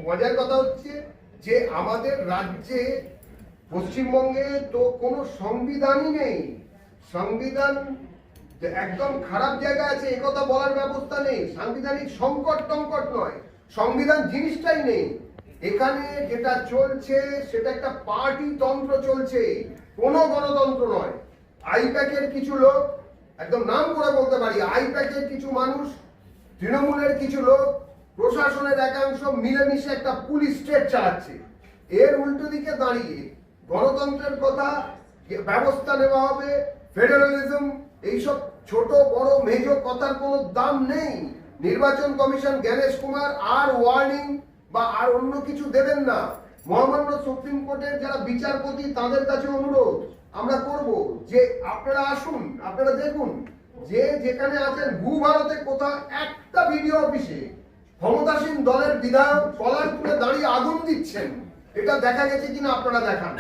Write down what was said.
মজার কথা হচ্ছে যে আমাদের রাজ্যে পশ্চিমবঙ্গে তো কোনো সংবিধানই নেই। সংবিধান একদম খারাপ জায়গা আছে, একথা বলার ব্যবস্থা নেই। সাংবিধানিক সংকট টঙ্কট নয়, সংবিধান জিনিসটাই নেই। এখানে যেটা চলছে সেটা একটা পার্টি তন্ত্র চলছে, কোনো গণতন্ত্র নয়। আইপ্যাকের কিছু লোক, একদম নাম করে বলতে পারি, আইপ্যাকের কিছু মানুষ, তৃণমূলের কিছু লোক, প্রশাসনের একাংশ মিলেমিশে একটা পুলিশ স্টেট চালাচ্ছে। এর উল্টো দিকে দাঁড়িয়ে গণতন্ত্রের কথা, ব্যবস্থা নেওয়া হবে, ফেডারালিজম, এইসব ছোট বড় মেজো কথার কোনো দাম নেই। নির্বাচন কমিশন জ্ঞানেশ কুমার আর ওয়ার্নিং বা আর অন্য কিছু দেবেন না। মহামান্য সুপ্রিম কোর্টের যারা বিচারপতি তাদের কাছে অনুরোধ আমরা করব যে আপনারা আসুন, আপনারা দেখুন যে যেখানে আছেন ভূভারতে কোথাও একটা ভিডিও অফিসে ক্ষমতাসীন দলের বিধায়ক কলার তুলে দাঁড়িয়ে আগুন দিচ্ছেন, এটা দেখা গেছে কিনা আপনারা দেখান।